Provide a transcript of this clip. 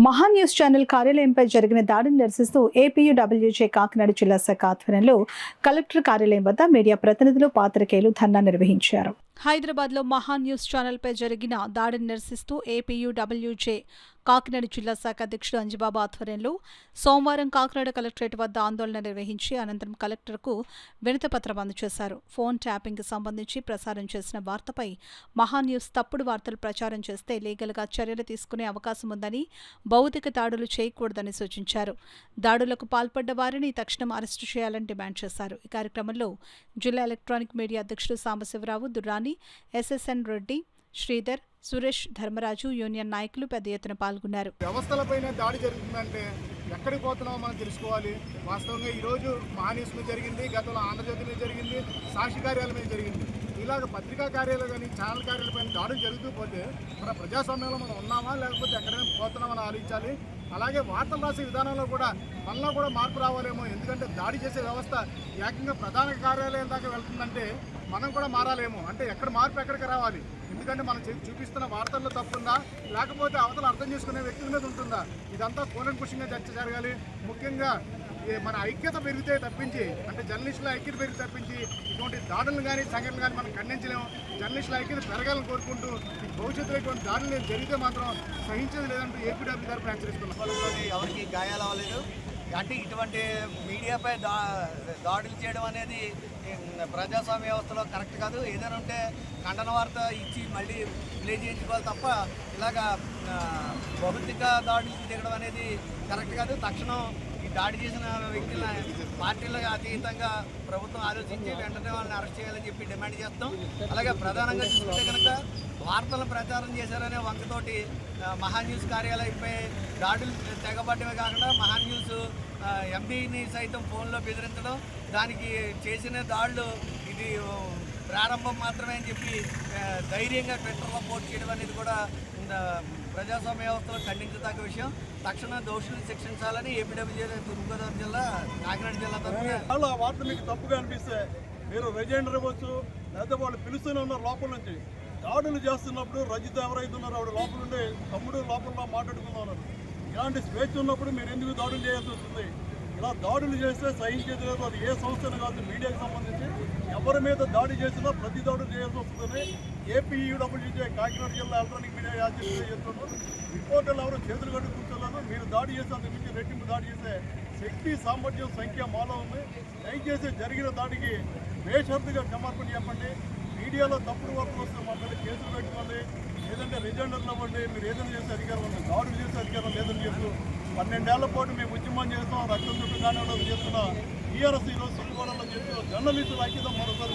మహా news channel కార్యాలయంపై జరిగిన దాడిని నిరసిస్తూ ఏపీయూడబ్ల్యూజే కాకినాడ జిల్లా శాఖ ఆధ్వర్యంలో కలెక్టర్ కార్యాలయం వద్ద మీడియా ప్రతినిధులు పాత్రికేయులు ధర్నా నిర్వహించారు. హైదరాబాద్లో మహా న్యూస్ ఛానల్పై జరిగిన దాడిని నిరసిస్తూ ఏపీయూడబ్ల్యూజే కాకినాడ జిల్లా శాఖ అధ్యక్షుడు అంజిబాబు ఆధ్వర్యంలో సోమవారం కాకినాడ కలెక్టరేట్ వద్ద ఆందోళన నిర్వహించి అనంతరం కలెక్టర్కు వినతిపత్రం అందజేశారు. ఫోన్ ట్యాపింగ్కి సంబంధించి ప్రసారం చేసిన వార్తపై మహా న్యూస్ తప్పుడు వార్తలు ప్రచారం చేస్తే లీగల్గా చర్యలు తీసుకునే అవకాశం ఉందని, భౌతిక దాడులు చేయకూడదని సూచించారు. దాడులకు పాల్పడ్డ వారిని తక్షణం అరెస్టు చేయాలని డిమాండ్ చేశారు. ఈ కార్యక్రమంలో జిల్లా ఎలక్ట్రానిక్ మీడియా అధ్యక్షుడు సాంబశివరావు, దుర్రాని, ఎస్ఎస్ఎన్ రెడ్డి, శ్రీధర్, సురేష్, ధర్మరాజు, యూనియన్ నాయకులు పెద్ద ఎత్తున పాల్గొన్నారు. వ్యవస్థలపైన దాడి జరుగుతుందంటే ఎక్కడికి పోతున్నామో మనం తెలుసుకోవాలి. వాస్తవంగా ఈరోజు మహా న్యూస్ మీద జరిగింది, గతంలో ఆంధ్రజ్యోతి మీద జరిగింది, సాక్షి కార్యాలయం మీద జరిగింది. ఇలాగ పత్రికా కార్యాలయాలు కానీ ఛానల్ కార్యాలయపైన దాడులు జరుగుతూ పోతే మన ప్రజాస్వామ్యంలో మనం ఉన్నామా లేకపోతే ఎక్కడైనా పోతున్నామని ఆలోచించాలి. అలాగే వార్తలు రాసే విధానంలో కూడా మనలో కూడా మార్పు రావాలేమో. ఎందుకంటే దాడి చేసే వ్యవస్థ ఏకంగా ప్రధాన కార్యాలయం దాకా వెళ్తుందంటే మనం కూడా మారాలేమో. అంటే ఎక్కడ మార్పు ఎక్కడికి రావాలి. ఎందుకంటే మనం చూపిస్తున్న వార్తల్లో తప్పుందా లేకపోతే అవతల అర్థం చేసుకునే వ్యక్తుల మీద ఉంటుందా, ఇదంతా కూలంకుషంగా చర్చ జరగాలి. ముఖ్యంగా మన ఐక్యత పెరిగితే తప్పించి, అంటే జర్నలిస్టుల ఐక్యత పెరిగి తప్పించి ఇటువంటి దాడులను కానీ సంఘటనలు కానీ మనం ఖండించలేము. జర్నలిస్టుల ఐక్యత పెరగాలని కోరుకుంటూ ఈ భవిష్యత్తులో ఇటువంటి దాడులు జరిగితే మాత్రం సహించేది లేదంటూ ఏపీడబ్ల్యూ తరఫున హెచ్చరిస్తున్నాం. ఎవరికి గాయాలు అవ్వలేదు. అంటే ఇటువంటి మీడియాపై దాడులు చేయడం అనేది ప్రజాస్వామ్య వ్యవస్థలో కరెక్ట్ కాదు. ఏదైనా ఉంటే ఖండన వార్త ఇచ్చి మళ్ళీ ప్లే చేయించుకోవాలి తప్ప ఇలాగా భౌతిక దాడులు దిగడం అనేది కరెక్ట్ కాదు. తక్షణం ఈ దాడి చేసిన వ్యక్తులను పార్టీలకు అతీతంగా ప్రభుత్వం ఆలోచించి వెంటనే వాళ్ళని అరెస్ట్ చేయాలని చెప్పి డిమాండ్ చేస్తాం. అలాగే ప్రధానంగా చూసుకుంటే కనుక వార్తలను ప్రచారం చేశారనే వంకతోటి మహా న్యూస్ కార్యాలయంపై దాడులు తెగబడ్డమే కాకుండా మహా న్యూస్ ఎండీని సైతం ఫోన్లో బెదిరించడం, దానికి చేసిన దాడులు ఇది ప్రారంభం మాత్రమే అని చెప్పి ధైర్యంగా ట్విట్టర్లో పోస్ట్ చేయడం అనేది కూడా ప్రజాస్వామ్య వ్యవస్థలో ఖండించదగ్గ విషయం. తక్షణ దోషులను శిక్షించాలని ఏపీడబ్ల్యూజే తూర్పుగోదావరి జిల్లా కాకినాడ జిల్లా తరఫున వార్త మీకు తప్పుగా అనిపిస్తే మీరు రిజైండర్ ఇవ్వచ్చు, లేకపోతే వాళ్ళు పిలుస్తూనే ఉన్నారు లోపల నుంచి. దాడులు చేస్తున్నప్పుడు రజిత ఎవరైతే ఉన్నారో ఆవిడ లోపల ఉండే తమ్ముడు లోపల మాట్లాడుకున్నారు. ఇలాంటి స్వేచ్ఛ ఉన్నప్పుడు మీరు ఎందుకు దాడులు చేయాల్సి వస్తుంది? ఇలా దాడులు చేస్తే సహించేది లేదు. అది ఏ సంస్థను కాదు, మీడియాకి సంబంధించి ఎవరి మీద దాడి చేసినా ప్రతి దాడులు చేయాల్సి వస్తుందని ఏపీయూడబ్ల్యూజే కాకినాడ జిల్లా ఎలక్ట్రానిక్ మీడియా యాజమాన్యం చెప్తున్నారు. రిపోర్టర్లు ఎవరు చేతులు కట్టు కూర్చోలేదు. మీరు దాడి చేసి అందుకు రెట్టింపు దాడి చేసే శక్తి, సామర్థ్యం, సంఖ్య మాలో ఉంది. దయచేసి జరిగిన దాడికి బేషరతుగా క్షమాపణ చెప్పండి. మీడియాలో తప్పుడు వార్తలు వస్తే మా మీద కేసులు పెట్టుకోండి, లేదంటే రిజైండర్లు అవ్వండి. మీరు ఏదైనా చేసే అధికారం ఉంది, దాడులు చేసే అధికారం లేదని చెప్తూ 12 ఏళ్ల పాటు మేము ఉద్యమం చేస్తాం, రక్తం చుట్టూ కానివ్వడం చేస్తున్న టీఆర్ఎస్ ఈరోజు సులుగోడలో చెప్తూ జర్నలిస్టుల ఐక్యత మరోసారి